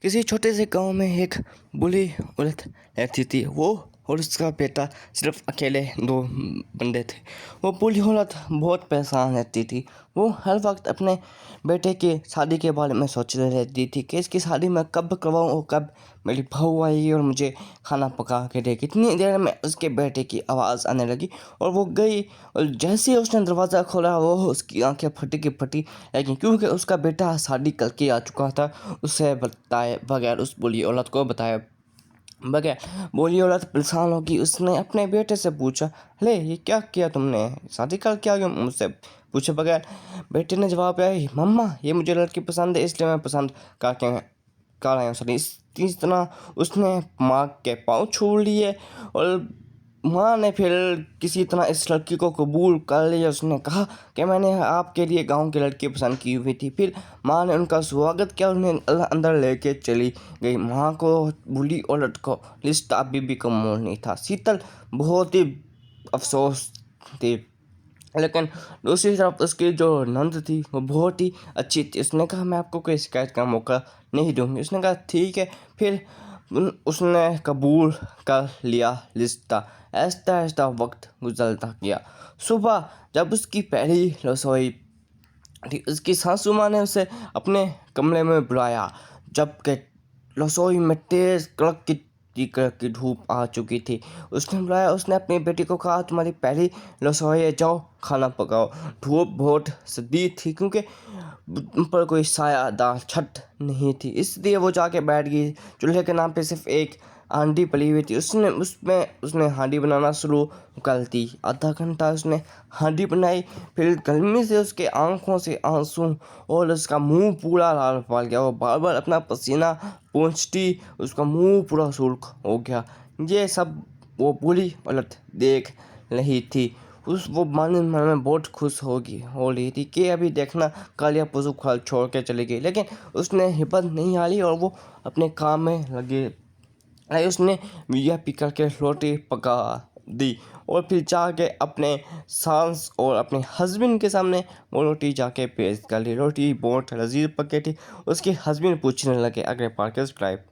किसी छोटे से गांव में एक बूढ़ी औरत रहती थी। वो और उसका बेटा सिर्फ अकेले दो बंदे थे। वो बूढ़ी औरत बहुत परेशान रहती थी। वो हर वक्त अपने बेटे की शादी के बारे में सोचते रहती थी कि इसकी शादी मैं कब करवाऊँ और कब मेरी बहू आएगी और मुझे खाना पका के देगी। इतनी देर में उसके बेटे की आवाज़ आने लगी और वो गई, और जैसे ही उसने दरवाज़ा खोला वो उसकी आंखें फटी की फटी, लेकिन क्योंकि उसका बेटा शादी करके आ चुका था, उसे बताए बगैर, उस बूढ़ी औरत को बताया बगैर बूढ़ी औरत परेशान होगी। उसने अपने बेटे से पूछा, अरे ये क्या किया तुमने, शादी करके आ गया मुझसे पूछे बगैर। बेटे ने जवाब दिया, मम्मा ये मुझे लड़की पसंद है इसलिए मैं पसंद करके कर रहा हूँ शादी। इस तरह उसने माँ के पाँव छू लिए और माँ ने फिर किसी तरह इस लड़की को कबूल कर लिया। उसने कहा कि मैंने आपके लिए गांव की लड़की पसंद की हुई थी। फिर माँ ने उनका स्वागत किया, उन्हें अंदर लेके चली गई। माँ को बूढ़ी औरत को रिश्ता अभी भी कबूल नहीं था। शीतल बहुत ही अफसोस थी, लेकिन दूसरी तरफ उसकी जो नंद थी वो बहुत ही अच्छी थी। उसने कहा मैं आपको कोई शिकायत का मौका नहीं दूंगी। उसने कहा ठीक है। फिर उसने कबूल कर लिया रिश्ता। ऐसा ऐसा वक्त गुजरता गया। सुबह जब उसकी पहली रसोई थी, उसकी सासू माँ ने उसे अपने कमरे में बुलाया, जबकि रसोई में तेज कड़क की धूप आ चुकी थी। उसने बुलाया, उसने अपनी बेटी को कहा तुम्हारी पहली रसोई है, जाओ खाना पकाओ। धूप बहुत शदीद थी क्योंकि उन पर कोई सायादार छत नहीं थी, इसलिए वो जाके बैठ गई। चूल्हे के नाम पे सिर्फ एक हांडी पड़ी हुई थी। उसने हांडी बनाना शुरू कर दी। आधा घंटा उसने हांडी बनाई। फिर गर्मी से उसके आंखों से आंसू और उसका मुंह पूरा लाल पड़ गया। वो बार बार अपना पसीना पोंछती, उसका मुंह पूरा सुर्ख हो गया। ये सब वो बूढ़ी औरत देख रही थी। वो मन में बहुत खुश हो रही थी कि अभी देखना कल या परसों खल छोड़ के चली गई, लेकिन उसने हिम्मत नहीं हारी और वो अपने काम में लगे। उसने बिया पी करके रोटी पका दी और फिर जाके अपने सास और अपने हस्बैंड के सामने वो रोटी जाके पेश कर ली। रोटी बहुत लजीज पकी थी। उसके हस्बैंड पूछने लगे अगले पार्ट के सब्सक्राइब।